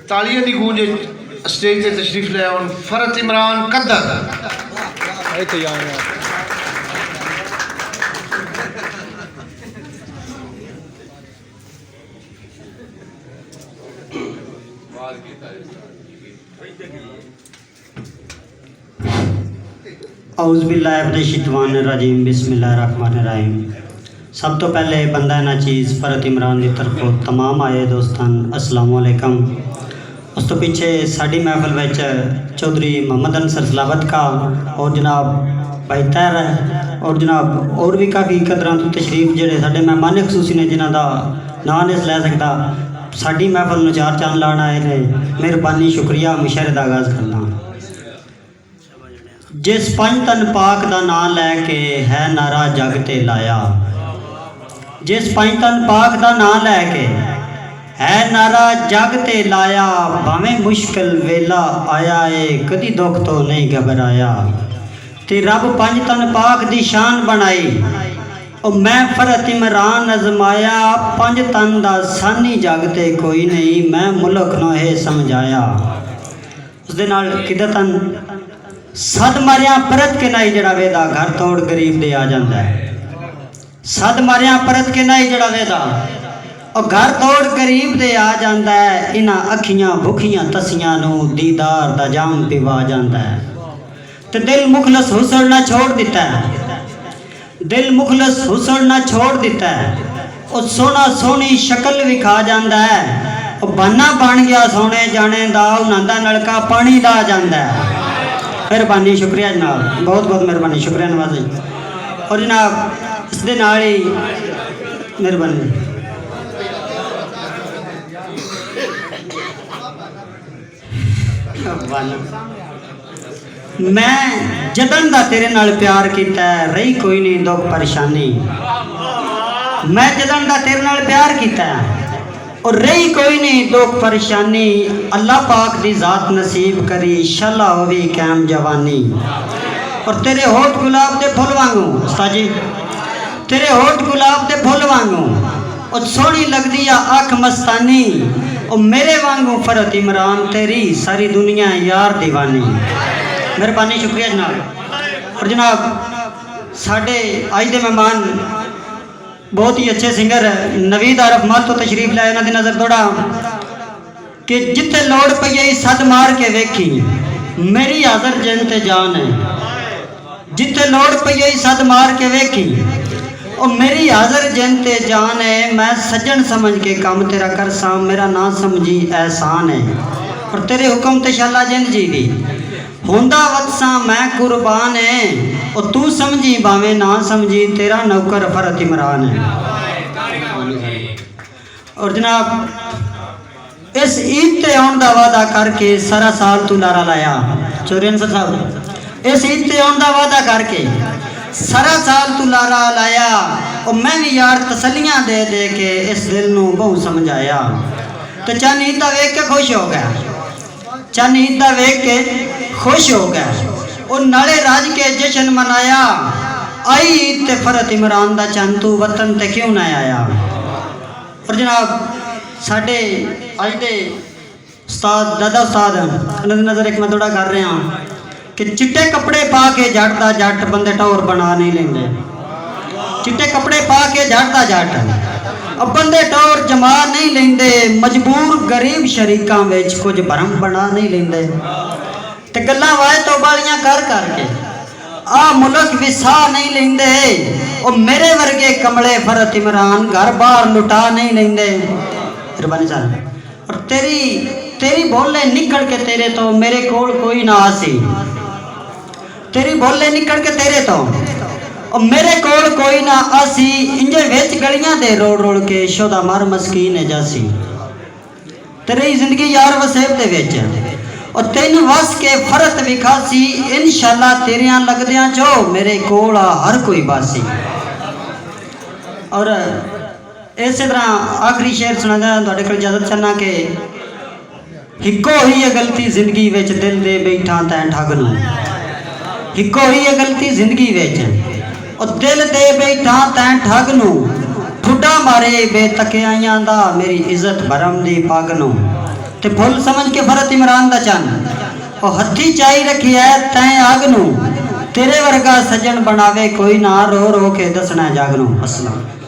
तालियां दी गूंज स्टेज से तशरीफ ले आउन फरत इमरान कद्दर। औज़ुबिल्लाहिमिनश्शैतानिर्रजीम बिस्मिल्लाहिर्रहमानिर्रहीम। सब तो पहले बंदा ना चीज़ फरत इमरान की तरफों तमाम आए दोस्तान अस्सलाम वालेकुम। उस तो पीछे साड़ी महफिल विच चौधरी मोहम्मद अनसर सलावत का और जनाब भाई तैर और जनाब और भी काफ़ी कदरां तो तशरीफ जेडे साडे मेहमान खसूसी ने जिन्हां दा नां नहीं लै सकदा साड़ी महफिल नूं चार चांद लाण आए ने। मेहरबानी शुक्रिया मुशहरे दा आगाज़ करना। जिस पंज तन पाक दा नाम लैके है नारा जग ते लाया, जिस पंज तन पाक दा नाम लैके है नारा जग ते लाया, भावें मुश्किल वेला आया है कदी दुख तो नहीं घबराया। ते रब पंज तन पाक दी शान बनाई और मैं फरत इमरान अजमाया। पंज तन दा सानी जग ते कोई नहीं मैं मुल्क नूं ये समझाया। उस दे नाल किदा तन सद मारिया परत के नाई जड़ा वेदा घर तोड़ गरीब दे आ जाता है। सद मारिया परत के नाई जड़ा वेदा और घर तोड़ गरीब दे आ जाता है। इन्हां अखियां भुखियां तसियां नूं दीदार दा जाम पिवा जाता है। ते दिल मुखलस हुसन ना छोड़ दिता है, दिल मुखलस हुसन ना छोड़ दिता है। और सोना सोहनी शक्ल विखा जाता है और बहाना बन गया सोने जाने दा उन्हां दा नलका पानी ला जाता है। मेहरबानी शुक्रिया जनाब, बहुत बहुत मेहरबानी शुक्रिया नवाजी। और जनाब इस दे नाल ही मेहरबानी मैं जदन दा तेरे नाल प्यार किया रही कोई नहीं दुख परेशानी। मैं जदन दा तेरे नाल प्यार किया और रही कोई नहीं दुख परेशानी। अल्लाह पाक दी जात नसीब करी शाला होवी कैम जवानी। और तेरे होठ गुलाब दे फुल वांगू साजी, तेरे होठ गुलाब दे फुल वांगू और सोहनी लगदी आ अख मस्तानी। और मेरे वांगू फरत इमरान तेरी सारी दुनिया यार दीवानी। मेहरबानी शुक्रिया जनाब। और जनाब साढ़े अज दे मेहमान बहुत ही अच्छे सिंगर नवीद आरफ मल तो तशरीफ लाए। उन्होंने नज़र दौड़ा कि जिथे लोड़ पई सद मार के वेखी मेरी हाजर जिन ते जान है। जिथे लोड़ पई सद मार के वेखी और मेरी हाजर जिन ते जान है। मैं सज्जन समझ के काम तेरा कर सा मेरा ना समझी एहसान है। और तेरे हुक्म ते शाला जिंद जी दी होंदा वत्सा मैं कुर्बान है। और तू समझी भावें ना समझी तेरा नौकर फरत इमरान है। और जनाब इस ईद ते आउण दा वादा करके सारा साल तू लारा लाया। चौधरी अनसर साहब इस ईद ते आउण दा वादा करके सारा साल तू लारा लाया। और मैं भी यार तसलियां दे दे के इस दिल नूं बहु समझाया। तो चंद ईद दा वेख के खुश हो गया, चंद ईद दा वेख के खुश हो गया। और नाले राज के जश्न मनाया। आई ईद ते फरत इमरान दा चंद तू वतन ते क्यों ना आया। और जनाब साढ़े अज दे उस्ताद दादा उस्ताद उन्होंने नज़र एक मैं थोड़ा कर रहा कि चिट्टे कपड़े पा के जट दा जट बंदे टौर बना नहीं लेंगे। चिट्टे कपड़े पा के जट दा जट अब बंदे टौर जमा नहीं लेंदे। मजबूर गरीब शरीकां विच कुछ भरम बना नहीं लेंदे। ते गल्लां वाए तो बालियां कर करके आ मुल्क विसा नहीं लेंदे। और मेरे वर्गे कमले फरत इमरान घर बाहर लुटा नहीं लेंदे। मेहरबानी साहब। और तेरी तेरी बोले निकल के तेरे तो मेरे कोल कोई ना आसी। तेरी बोले निकल के तेरे तो और मेरे कोल कोई ना आसी। इंजे विच गलियां दे रोड़ रोड़ के शोदा मर मस्कीन है जासी। तेरी जिंदगी यार वसेब दे विच और तेन वस के फरत विखासी। इंशाअल्लाह तेरियां लगदियां जो मेरे कोल हर कोई बासी। और इस तरह आखिरी शेर सुना तुहाडे कोल इजाजत चाहना कि हिको ही है गलती जिंदगी विच दिल दे बैठा तैं ठग नूं। हिको ही है गलती जिंदगी विच और दिल दे बैठा तैं ठग नूं। ठुड्डा मारे बेतकियां दा मेरी इज्जत भरम दी पग नूं। ते फुल समझ के फरत इमरान दा चन ओ हथी चाई रखी है तैं आग नू तेरे वर्गा सजन बनावे कोई ना रो रो के दसना जागनू। अस्सलाम।